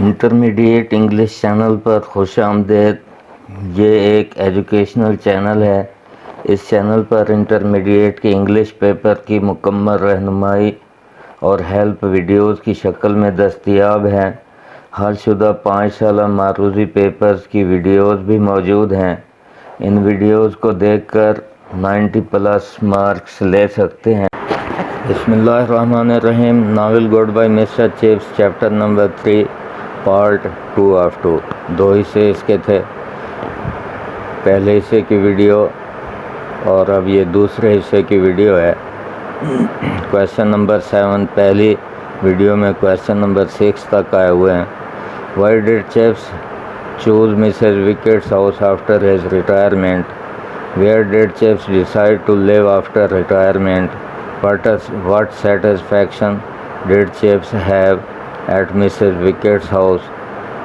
Intermediate English channel پر خوش آمدید۔ یہ ایک ایجوکیشنل چینل ہے۔ اس چینل پر انٹرمیڈیٹ کے انگلش پیپر کی مکمل رہنمائی اور ہیلپ ویڈیوز کی شکل میں دستیاب ہیں۔ حل شدہ 5 سالہ معروضی پیپرز کی ویڈیوز بھی موجود ہیں۔ ان ویڈیوز کو دیکھ کر 90+ مارکس لے سکتے ہیں۔ بسم اللہ الرحمن الرحیم۔ Novel goodbye Mr Chips, chapter number 3، part 2 of 2۔ 2 حصے اس کے تھے، پہلے حصے کی ویڈیو اور اب یہ دوسرے حصے کی ویڈیو ہے۔ کویشچن نمبر 7 پہلی ویڈیو میں کویشچن نمبر 6 تک آئے ہوئے ہیں۔ Why did Chips choose Mrs Wickett's house after his retirement? Where did Chips decide to live after retirement? What satisfaction did Chips have at Mrs. Wickett's house?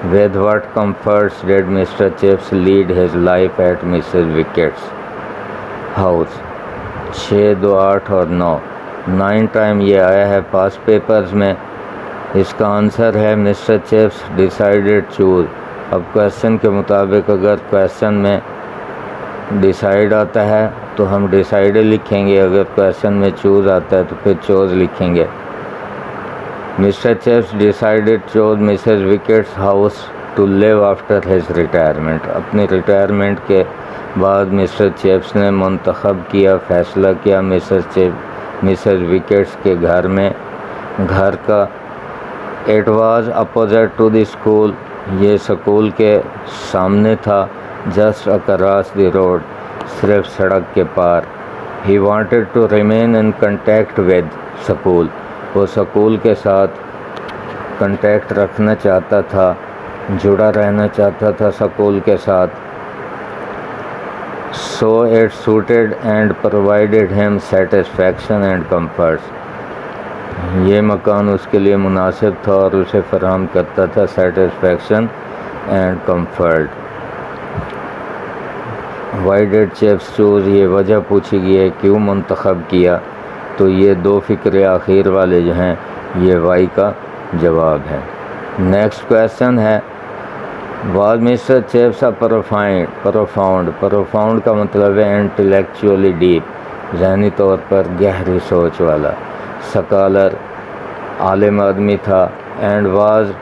With what comforts did Mr. Chips lead his life at Mrs. Wickett's house? 6, 2, 8 اور 9 9 time یہ آیا ہے پاس papers میں۔ اس کا answer ہے mister Chips decided choose. اب question کے مطابق اگر کویشچن میں ڈیسائیڈ آتا ہے تو ہم ڈیسائیڈ لکھیں گے، اگر کویشچن میں چوز آتا ہے تو پھر چوز لکھیں گے۔ Mr Chips decided choose Mrs Wickett's house to live after his retirement. اپنی ریٹائرمنٹ کے بعد مسٹر چپس نے منتخب کیا، فیصلہ کیا مسز وکٹس کے گھر کا۔ It was opposite to the school, یہ اسکول کے سامنے تھا۔ جسٹ اکراس دی روڈ، صرف سڑک کے پار۔ He wanted to remain in contact with school, وہ اسکول کے ساتھ کنٹیکٹ رکھنا چاہتا تھا، جڑا رہنا چاہتا تھا اسکول کے ساتھ۔ So it suited and provided ham satisfaction and comforts, یہ مکان اس کے لیے مناسب تھا اور اسے فراہم کرتا تھا satisfaction and comfort. Y did Chips choose, یہ وجہ پوچھی گئی ہے کیوں منتخب کیا، تو یہ 2 فقرے آخر والے جو ہیں یہ وائی کا جواب ہے۔ نیکسٹ کویشچن ہے واز مسٹر چپس پروفاؤنڈ کا مطلب ہے انٹلیکچولی ڈیپ، ذہنی طور پر گہری سوچ والا۔ سکالر، عالم آدمی تھا۔ And was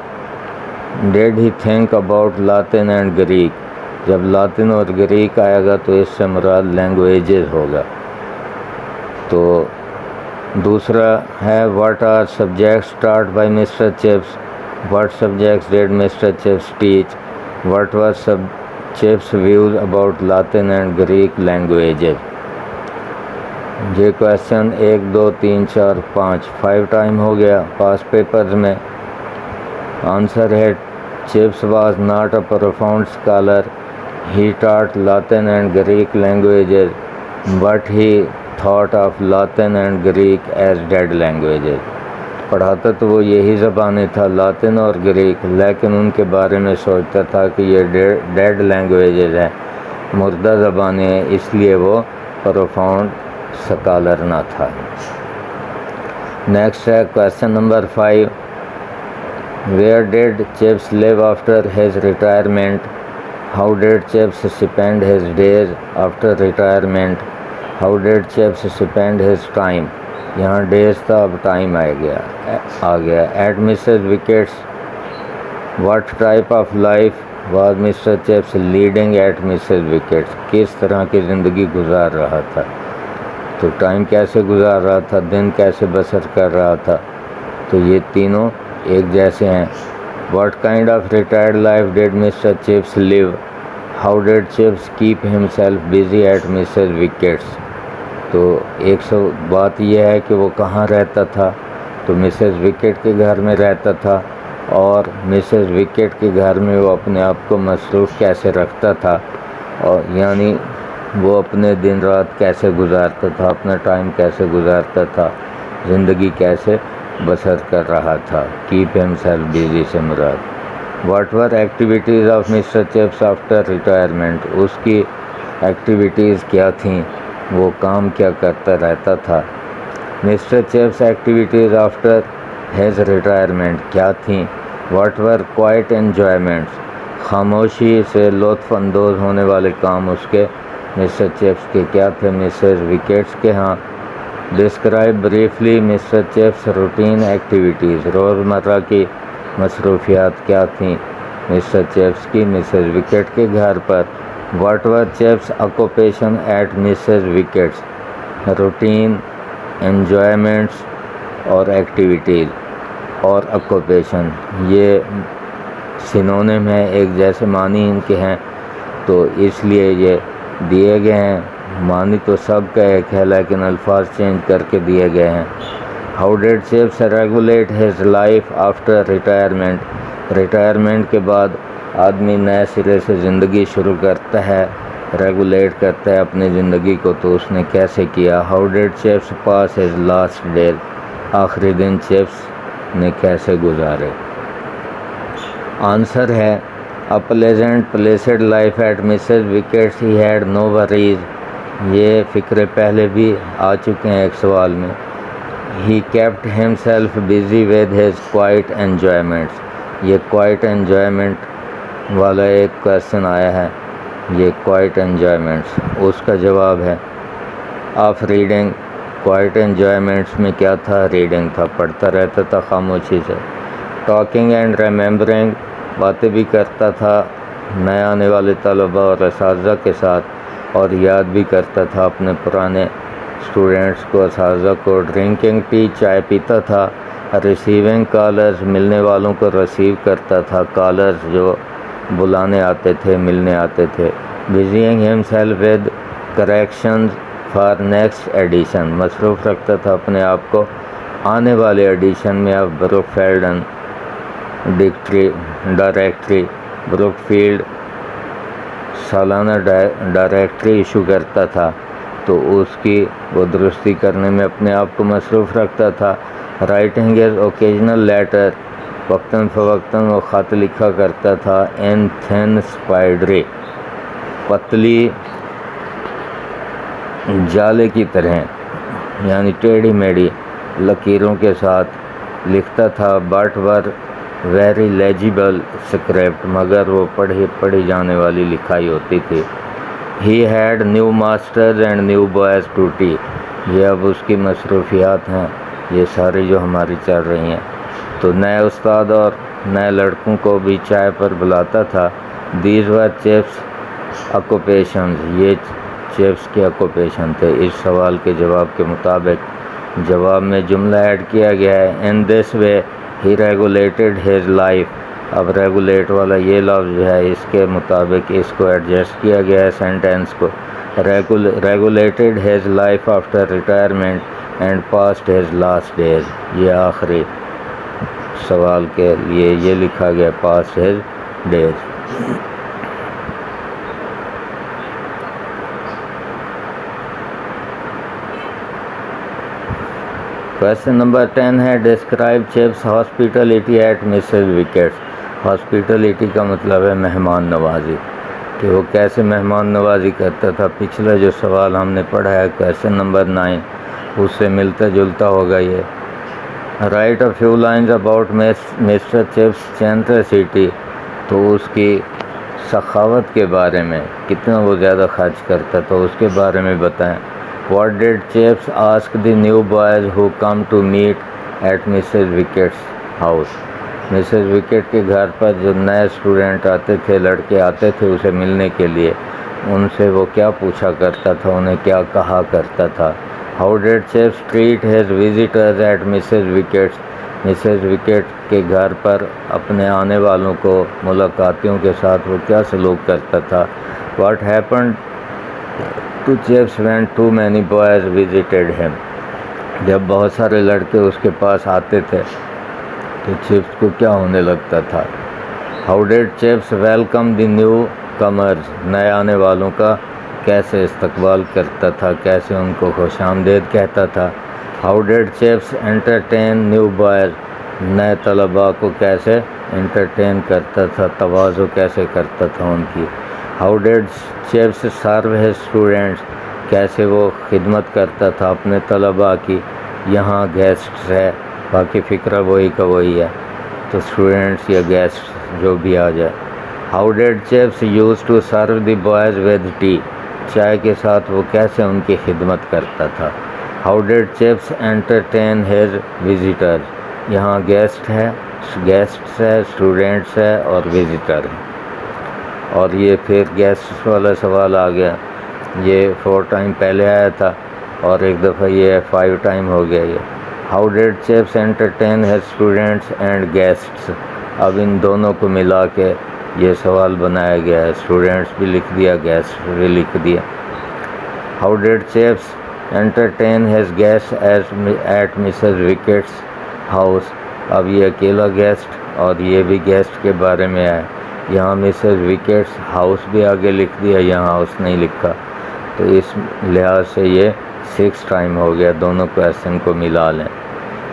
did he think about Latin and Greek, جب لاطن اور گریک آئے گا تو اس سے مراد لینگویجز ہوگا۔ تو دوسرا ہے what are subjects taught by Mr Chips? What subjects did Mr Chips teach? What was Chips views about Latin and Greek languages? یہ کویشچن 1، 2، 3، 4، 5 ٹائم ہو گیا پاس پیپرز میں۔ آنسر ہے Chips was not a profound scholar, he taught Latin and Greek languages but he thought of Latin and Greek as dead languages. پڑھاتا تو وہ یہی زبانیں تھا، لاطن اور گریک، لیکن ان کے بارے میں سوچتا تھا کہ یہ ڈیڈ لینگویجز ہیں، مردہ زبانیں ہیں، اس لیے وہ پروفاؤنڈ اسکالر نہ تھا۔ نیکسٹ ہے question number 5 where did Chips live after his retirement? How did Chips spend his days after retirement? How did Chips spend his time? یہاں ڈیز تھا، اب ٹائم آ گیا۔ At Mrs Wickett's what type of life was Mr Chips leading at Mrs Wickett's? کس طرح کی زندگی گزار رہا تھا، تو ٹائم کیسے گزار رہا تھا، دن کیسے بسر کر رہا تھا، تو یہ تینوں ایک جیسے ہیں۔ What kind of retired life did Mr Chips live? How did Chips keep himself busy at Mrs Wickett's? تو بات یہ ہے کہ وہ کہاں رہتا تھا، تو مسز وکٹ کے گھر میں رہتا تھا، اور مسز وکٹ کے گھر میں وہ اپنے آپ کو مصروف کیسے رکھتا تھا، اور یعنی وہ اپنے دن رات کیسے گزارتا تھا، اپنا ٹائم کیسے گزارتا تھا، زندگی کیسے بسر کر رہا تھا۔ کیپ ہمسیلف بزی سے مراد what were activities of Mr Chips after retirement? اس کی ایکٹیویٹیز کیا تھیں، وہ کام کیا کرتا رہتا تھا۔ Mr Chips activities after his retirement کیا تھیں؟ واٹ ور کوائٹ انجوائمنٹس، خاموشی سے لطف اندوز ہونے والے کام اس کے مسٹر چپس کے کیا تھے مسز وکٹس کے ہاں. Describe briefly Mr Chips routine activities, روزمرہ کی مصروفیات کیا تھیں مسٹر چپس کی مسز وکٹ کے گھر پر. What were Chips occupation at Mrs Wickett's, routine, enjoyments اور ایکٹیویٹیز اور آکوپیشن یہ سینونیم ہیں، ایک جیسے معنی ان کے ہیں تو اس لیے یہ دیے گئے ہیں. معنی تو سب کا ایک ہے لیکن الفاظ چینج کر کے دیے گئے ہیں. How did chips regulate his life after retirement, retirement کے بعد آدمی نئے سرے سے زندگی شروع کرتا ہے، ریگولیٹ کرتا ہے اپنی زندگی کو، تو اس نے کیسے کیا. How did Chips pass his last days, آخری دن چپس نے کیسے گزارے. آنسر ہے A pleasant placid life at Mrs. Wickets, he had no worries. یہ فکرے پہلے بھی آ چکے ہیں ایک سوال میں. He kept himself busy with his quiet enjoyments. یہ quiet enjoyment والا ایک کویسچن آیا ہے، یہ quiet enjoyments اس کا جواب ہے. Of reading, quiet enjoyments میں کیا تھا؟ ریڈنگ تھا، پڑھتا رہتا تھا خاموشی سے. Talking and remembering، باتیں بھی کرتا تھا نئے آنے والے طلباء اور اساتذہ کے ساتھ، اور یاد بھی کرتا تھا اپنے پرانے اسٹوڈنٹس کو، اساتذہ کو. ڈرنکنگ ٹی، چائے پیتا تھا. ریسیونگ کالرز، ملنے والوں کو ریسیو کرتا تھا، کالرز جو بلانے آتے تھے، ملنے آتے تھے. Busying himself with corrections for next edition, مصروف رکھتا تھا اپنے آپ کو آنے والے ایڈیشن میں. اب بروک فیلڈن ڈائریکٹری، بروک فیلڈ سالانہ ڈائریکٹری ایشو کرتا تھا تو اس کی وہ درستی کرنے میں اپنے آپ کو مصروف رکھتا تھا. رائٹنگ از اوکیجنل لیٹر، وقتاً فوقتاً وہ خط لکھا کرتا تھا. ان تھن اسپائڈری، پتلی جالے کی طرح، یعنی ٹیڑھی میڑھی لکیروں کے ساتھ لکھتا تھا. But were very legible script, مگر وہ پڑھی جانے والی لکھائی ہوتی تھی. He had new masters and new boys to tea, یہ اب اس کی مصروفیات ہیں، یہ ساری جو ہماری چل رہی ہیں. تو نئے استاد اور نئے لڑکوں کو بھی چائے پر بلاتا تھا. دیز ور چپس آکوپیشنز، یہ چپس کے آکوپیشن تھے. اس سوال کے جواب کے مطابق جواب میں جملہ ایڈ کیا گیا ہے. ان دس وے ہی ریگولیٹڈ ہز لائف، اب ریگولیٹ والا یہ لفظ جو ہے اس کے مطابق اس کو ایڈجسٹ کیا گیا ہے سینٹینس کو. Regulated his life after retirement and passed his last days, یہ آخری سوال کے لیے یہ لکھا گیا passed his days. Question number 10 ہے describe Chips hospitality at Mrs Wickett's. Hospitality کا مطلب ہے مہمان نوازی، کہ وہ کیسے مہمان نوازی کرتا تھا. پچھلا جو سوال ہم نے پڑھا ہے کویسچن نمبر 9 اس سے ملتا جلتا ہوگا یہ. Write a few lines about Mr Chips generosity, تو اس کی سخاوت کے بارے میں، کتنا وہ زیادہ خرچ کرتا تھا اس کے بارے میں بتائیں. What did Chips ask the new boys who come to meet at Mrs Wickett's house. Mrs Wickett کے گھر پر جو نئے اسٹوڈنٹ آتے تھے، لڑکے آتے تھے اسے ملنے کے لیے، ان سے وہ کیا پوچھا کرتا تھا، انہیں کیا کہا کرتا تھا. How did Chips treat his visitors at Mrs Wickett's, Mrs Wickett کے گھر پر اپنے آنے والوں کو، ملاقاتیوں کے ساتھ وہ کیا سلوک کرتا تھا. What happened to Chips when too many boys visited him, جب بہت سارے لڑکے اس کے پاس آتے تھے تو چپس کو کیا ہونے لگتا تھا. How did chips welcome the new comers, نئے آنے والوں کا کیسے استقبال کرتا تھا، کیسے ان کو خوش آمدید کہتا تھا. How did chips entertain new boys, نئے طلباء کو کیسے انٹرٹین کرتا تھا، تواضع کیسے کرتا تھا ان کی. How did chips serve his students, کیسے وہ خدمت کرتا تھا اپنے طلباء کی. یہاں گیسٹس ہے، باقی فکرہ وہی کا وہی ہے. تو اسٹوڈینٹس یا گیسٹ جو بھی آ جائے. How did Chips use to serve the boys with tea. چائے کے ساتھ وہ کیسے ان کی خدمت کرتا تھا. How did Chips entertain his visitor. یہاں گیسٹس ہے, اسٹوڈینٹس ہے اور وزٹر ہے. اور یہ پھر گیسٹس والا سوال آ گیا. یہ 4 ٹائم پہلے آیا تھا اور ایک دفعہ یہ 5 ٹائم ہو گیا. یہ how did Chips entertain his students and guests. اب ان دونوں کو ملا کے یہ سوال بنایا گیا ہے. اسٹوڈینٹس بھی لکھ دیا, گیسٹ بھی لکھ دیا. How did Chips entertain his guest at Mrs Wickett's house. اب یہ اکیلا گیسٹ اور یہ بھی گیسٹ کے بارے میں ہے. یہاں مسز وکٹس ہاؤس بھی آگے لکھ دیا, یہاں ہاؤس نہیں لکھا, تو اس لحاظ سے یہ 6 ٹائم ہو گیا. دونوں کویسچن کو ملا لیں.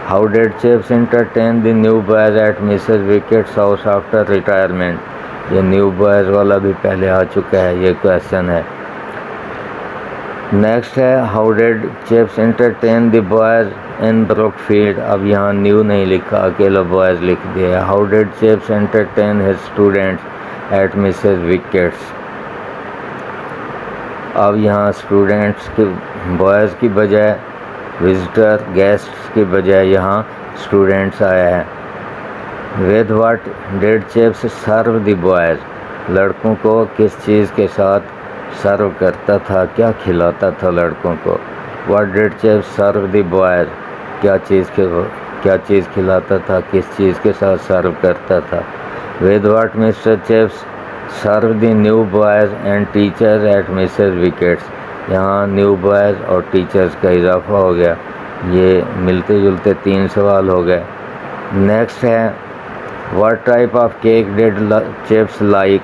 How did Chips entertain the new boys at Mrs Wickett's house after retirement. یہ نیو بوائز والا بھی پہلے آ چکا ہے, یہ کویسچن ہے. نیکسٹ ہے how did Chips entertain the boys in Brookfield. اب یہاں نیو نہیں لکھا, اکیلا بوائز لکھ دیا. How did Chips entertain his students at Mrs Wickett's. اب یہاں اسٹوڈینٹس کے بوائز کی بجائے وزٹر, گیسٹس کی بجائے یہاں اسٹوڈینٹس آیا ہے. With what did chips serve the boys. لڑکوں کو کس چیز کے ساتھ سرو کرتا تھا, کیا کھلاتا تھا لڑکوں کو. What did chips serve the boys. کیا چیز کھلاتا تھا, کس چیز کے ساتھ سرو کرتا تھا. With what Mr Chips serve the new boys and teachers at Mrs Wickett's. یہاں نیو بوائز اور ٹیچرز کا اضافہ ہو گیا. یہ ملتے جلتے 3 سوال ہو گئے. نیکسٹ ہے what type of cake did Chips like.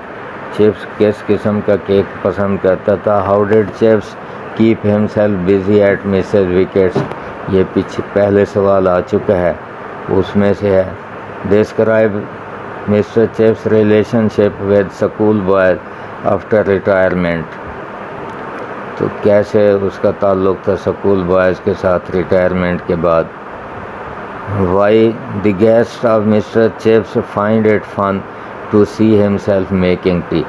Chips کس قسم کا کیک پسند کرتا تھا. How did Chips keep himself busy at Mrs Wickett's. یہ پہلے سوال آ چکا ہے, اس میں سے ہے. Describe Mr Chips relationship with school boys after retirement. تو کیسے اس کا تعلق تھا اسکول بوائز کے ساتھ ریٹائرمنٹ کے بعد. Why the guest of Mr Chips find it fun to see himself making T.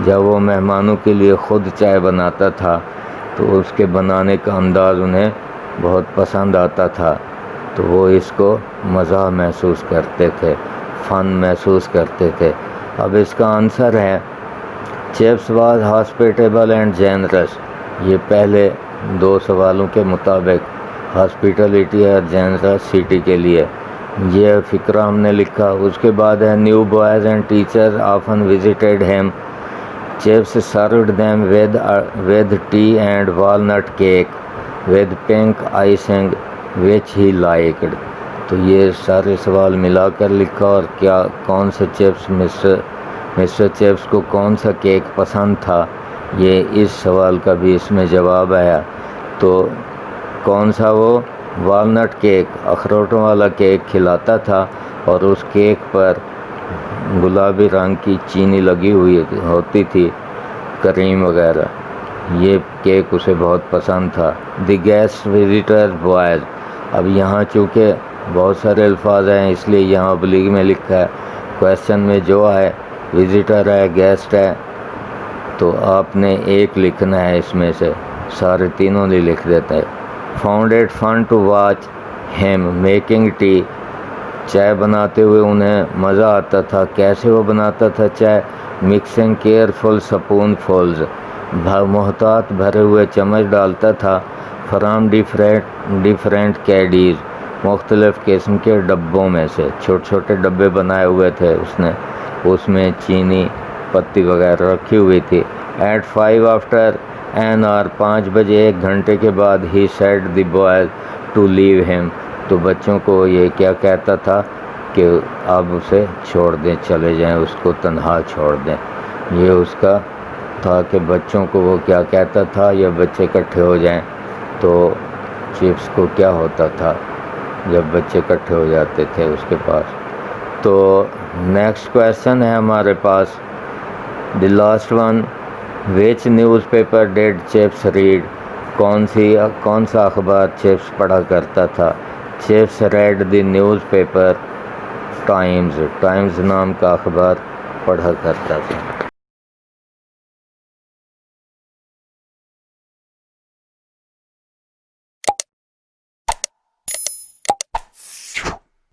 جب وہ مہمانوں کے لیے خود چائے بناتا تھا تو اس کے بنانے کا انداز انہیں بہت پسند آتا تھا, تو وہ اس کو مزہ محسوس کرتے تھے, فن محسوس کرتے تھے. اب اس کا آنسر ہے چیپس واز ہاسپیٹیبل اینڈ جینرس. یہ پہلے 2 سوالوں کے مطابق ہاسپیٹلٹی اور جینرسٹی کے لیے یہ فقرہ ہم نے لکھا. اس کے بعد ہے new boys and teachers often visited ham. Chips served them with T and walnut cake with pink icing which he liked. تو یہ سارے سوال ملا کر لکھا, اور کون سا چیپس مسٹر چیپس کو کون سا کیک پسند تھا, یہ اس سوال کا بھی اس میں جواب آیا. تو کون سا وہ والنٹ کیک, اخروٹوں والا کیک کھلاتا تھا, اور اس کیک پر گلابی رنگ کی چینی لگی ہوئی ہوتی تھی, کریم وغیرہ. یہ کیک اسے بہت پسند تھا. دی گیسٹ وزٹر بوائز. اب یہاں چونکہ بہت سارے الفاظ ہیں اس لیے یہاں ابلیغ میں لکھا ہے. کویسچن میں جو ہے وزٹر ہے, گیسٹ ہے, تو آپ نے ایک لکھنا ہے اس میں سے, سارے تینوں نہیں لکھ دیتے ہیں. Found it fun to watch him making tea. چائے بناتے ہوئے انہیں مزہ آتا تھا. کیسے وہ بناتا تھا چائے. Mixing careful spoonfuls. محتاط بھرے ہوئے چمچ ڈالتا تھا. From different caddies. مختلف قسم کے ڈبوں میں سے, چھوٹے چھوٹے ڈبے بنائے ہوئے تھے اس نے, اس میں چینی پتی وغیرہ رکھی ہوئی تھی. At 5 after N are. 5 بجے 1 گھنٹے کے بعد ہی said the boys to leave him. تو بچوں کو یہ کیا کہتا تھا کہ اب اسے چھوڑ دیں, چلے جائیں, اس کو تنہا چھوڑ دیں. یہ اس کا تھا کہ بچوں کو وہ کیا کہتا تھا, یا بچے اکٹھے ہو جائیں. تو چیپس کو کیا ہوتا تھا جب بچے اکٹھے ہو جاتے تھے اس کے پاس. تو نیکسٹ کویسچن ہے ہمارے پاس, the last one. Which newspaper did Chips read. کون سا اخبار چیپس پڑھا کرتا تھا. Chips read the newspaper Times نام کا اخبار پڑھا کرتا تھا.